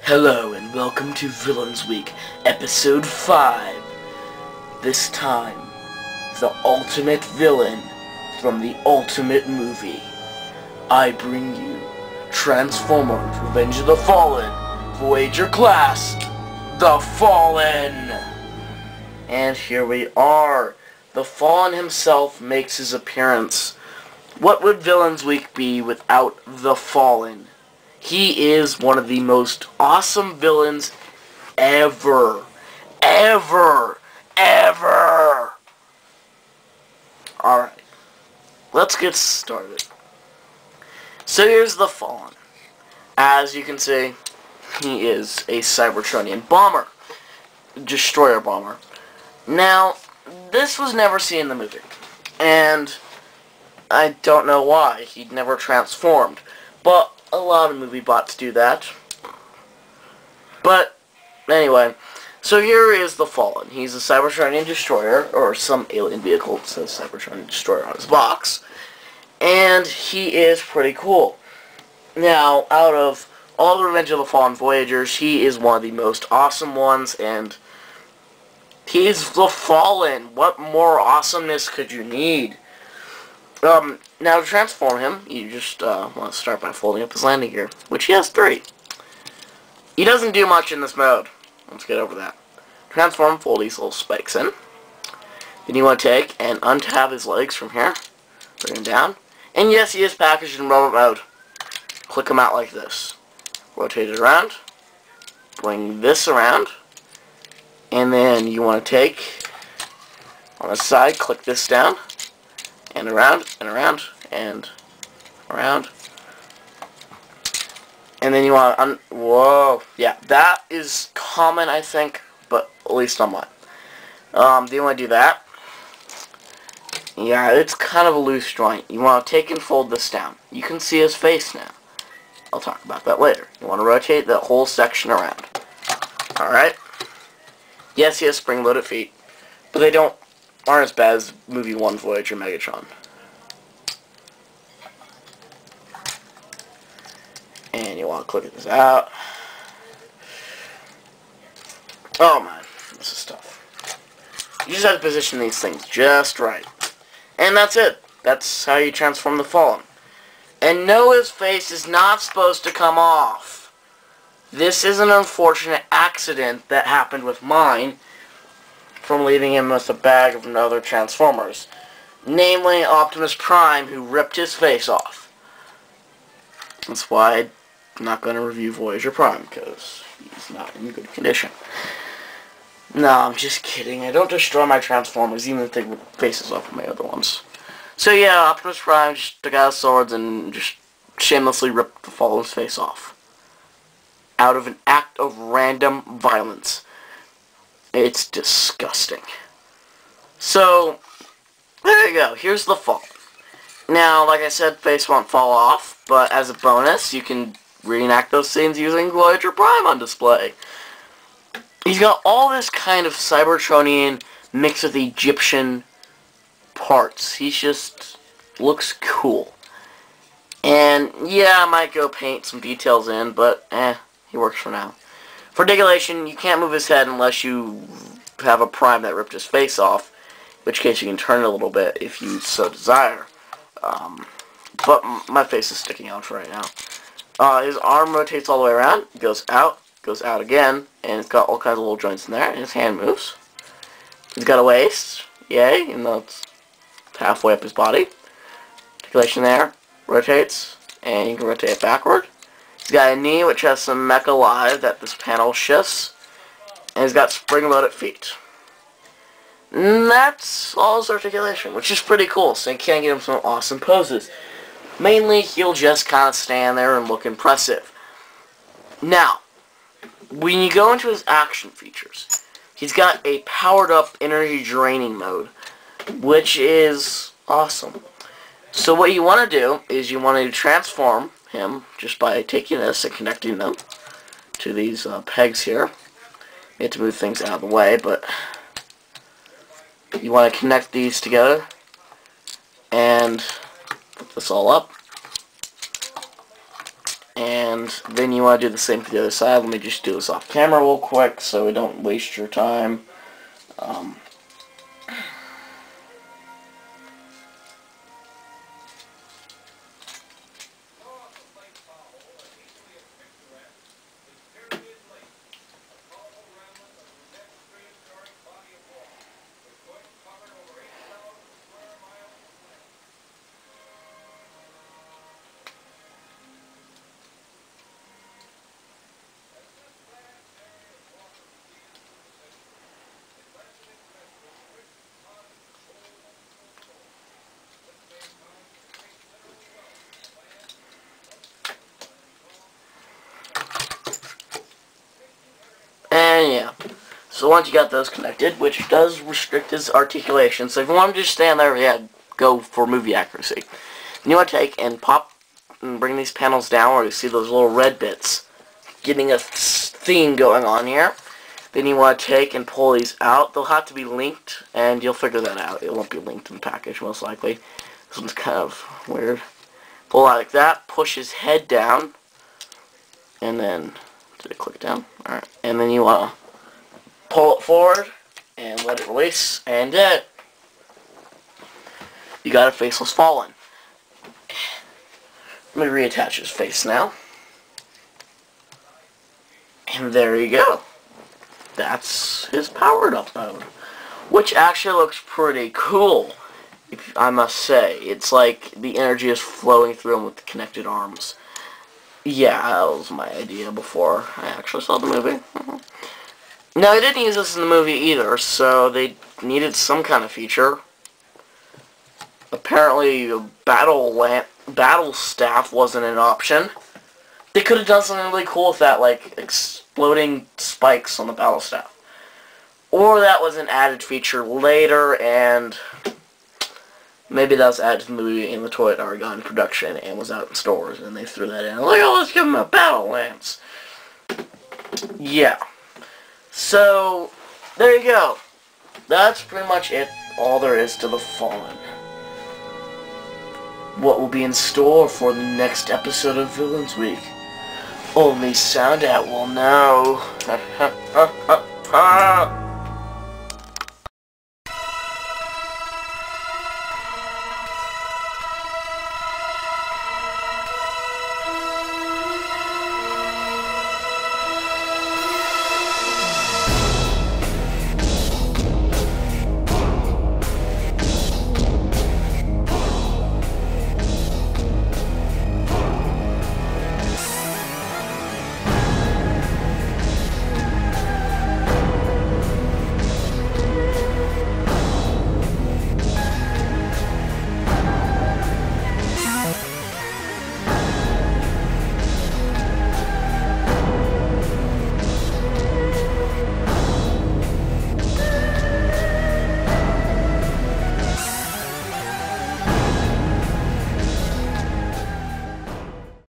Hello and welcome to Villains Week, Episode 5. This time, the ultimate villain from the ultimate movie. I bring you Transformers Revenge of the Fallen, Voyager Class, The Fallen. And here we are. The Fallen himself makes his appearance. What would Villains Week be without The Fallen? He is one of the most awesome villains ever. Ever. Alright. Let's get started. So here's the Fallen. As you can see, he is a Cybertronian bomber. Destroyer bomber. Now, this was never seen in the movie. And I don't know why. He'd never transformed. But a lot of movie bots do that. But, anyway. So here is the Fallen. He's a Cybertronian destroyer, or some alien vehicle. It says Cybertronian destroyer on his box. And he is pretty cool. Now, out of all the Revenge of the Fallen Voyagers, he is one of the most awesome ones, and he's the Fallen. What more awesomeness could you need? Now to transform him, you just want to start by folding up his landing gear, which he has 3. He doesn't do much in this mode. Let's get over that. Transform, fold these little spikes in. Then you want to take and untab his legs from here, bring him down, and yes, he is packaged in rubber mode. Click him out like this. Rotate it around, bring this around, and then you want to take on the side, click this down, and around, and around, and around. And then you want to whoa. Yeah, that is common, I think, but at least on mine. Do you want to do that? Yeah, it's kind of a loose joint. You want to take and fold this down. You can see his face now. I'll talk about that later. You want to rotate that whole section around. Alright? Yes, he has spring-loaded feet, but they aren't as bad as Movie 1 Voyager Megatron. And you want to click this out. Oh man, this is tough. You just have to position these things just right. And that's it. That's how you transform the Fallen. And no, his face is not supposed to come off. This is an unfortunate accident that happened with mine from leaving him with a bag of other Transformers. Namely, Optimus Prime, who ripped his face off. That's why I'm not going to review Voyager Prime, because he's not in good condition. No, I'm just kidding. I don't destroy my Transformers, even if they rip faces off of my other ones. So yeah, Optimus Prime just took out his swords and just shamelessly ripped the Fallen's face off. Out of an act of random violence. It's disgusting. So, there you go. Here's the Fallen. Now, like I said, face won't fall off, but as a bonus, you can reenact those scenes using Voyager Prime on display. He's got all this kind of Cybertronian mixed with Egyptian parts. He just looks cool. And, yeah, I might go paint some details in, but, he works for now. For articulation, you can't move his head unless you have a Prime that ripped his face off, in which case you can turn it a little bit if you so desire. But my face is sticking out for right now. His arm rotates all the way around, goes out again, and it's got all kinds of little joints in there, and his hand moves. He's got a waist, yay, even though it's halfway up his body. Articulation there, rotates, and you can rotate it backward. He's got a knee which has some mecha live that this panel shifts, and he's got spring-loaded feet. And that's all his articulation, which is pretty cool, so you can get him some awesome poses. Mainly, he'll just kind of stand there and look impressive. Now, when you go into his action features, he's got a powered-up energy draining mode, which is awesome. So what you want to do is you want to transform him just by taking this and connecting them to these pegs here. You have to move things out of the way, but you want to connect these together and put this all up. And then you want to do the same for the other side. Let me just do this off camera real quick so we don't waste your time. And yeah, so once you got those connected, which does restrict his articulation, so if you want him to just stand there, yeah, go for movie accuracy. And you want to take and pop and bring these panels down where you see those little red bits, getting a theme going on here. Then you want to take and pull these out. They'll have to be linked, and you'll figure that out. It won't be linked in the package, most likely. This one's kind of weird. Pull out like that, push his head down, and then, did it click down? Alright, and then you want to pull it forward, and let it release, and you got a faceless Fallen. Let me reattach his face now. And there you go. That's his powered up mode. Which actually looks pretty cool, I must say. It's like the energy is flowing through him with the connected arms. Yeah, that was my idea before I actually saw the movie. No, they didn't use this in the movie either, so they needed some kind of feature. Apparently, a battle staff wasn't an option. They could have done something really cool with that, like exploding spikes on the battle staff. Or that was an added feature later, and maybe that was added to the movie in the toy that already got in production and was out in stores, and they threw that in. Like, oh, let's give him a battle lance. Yeah. So, there you go. That's pretty much it. All there is to the Fallen. What will be in store for the next episode of Villains Week? Only Soundout will know.